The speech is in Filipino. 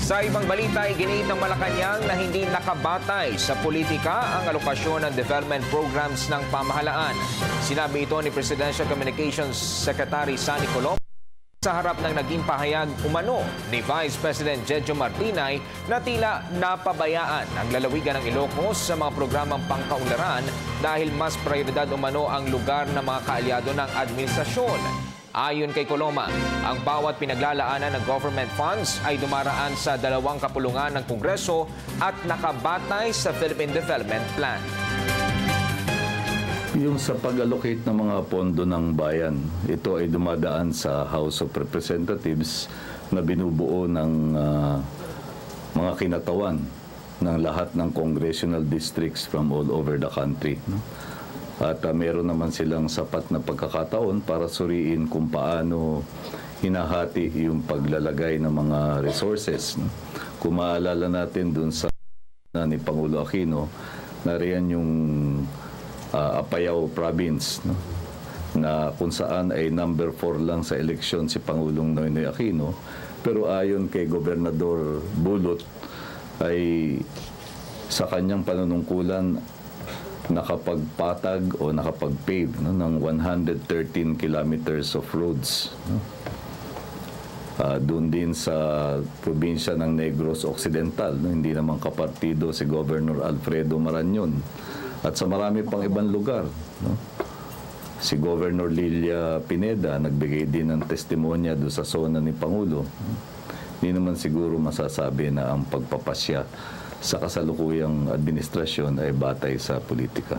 Sa ibang balita, iginiit ng Malacanang na hindi nakabatay sa politika ang alokasyon ng development programs ng pamahalaan. Sinabi ito ni Presidential Communications Secretary Sunny Colom sa harap ng naging pahayag umano ni Vice President Jejo Martinay na tila napabayaan ang lalawigan ng Ilocos sa mga programang pangkaunlaran dahil mas prioridad umano ang lugar ng mga kaalyado ng administrasyon. Ayon kay Coloma, ang bawat pinaglalaanan ng government funds ay dumaraan sa dalawang kapulungan ng Kongreso at nakabatay sa Philippine Development Plan. Yung sa pag-allocate ng mga pondo ng bayan, ito ay dumadaan sa House of Representatives na binubuo ng mga kinatawan ng lahat ng congressional districts from all over the country. At meron naman silang sapat na pagkakataon para suriin kung paano hinahati yung paglalagay ng mga resources. Kung maalala natin dun sa ni Pangulo Aquino, nariyan yung Apayao Province, na kung saan ay number 4 lang sa eleksyon si Pangulong Noynoy Aquino, pero ayon kay Gobernador Bulot ay sa kanyang panunungkulan nakapagpatag o nakapag-pave ng 113 kilometers of roads. Doon din sa probinsya ng Negros Occidental, hindi naman kapartido si Governor Alfredo Marañon. At sa marami pang ibang lugar, si Governor Lilia Pineda nagbigay din ng testimonya doon sa zona ni Pangulo. Hindi naman siguro masasabi na ang pagpapasya sa kasalukuyang administrasyon ay batay sa politika.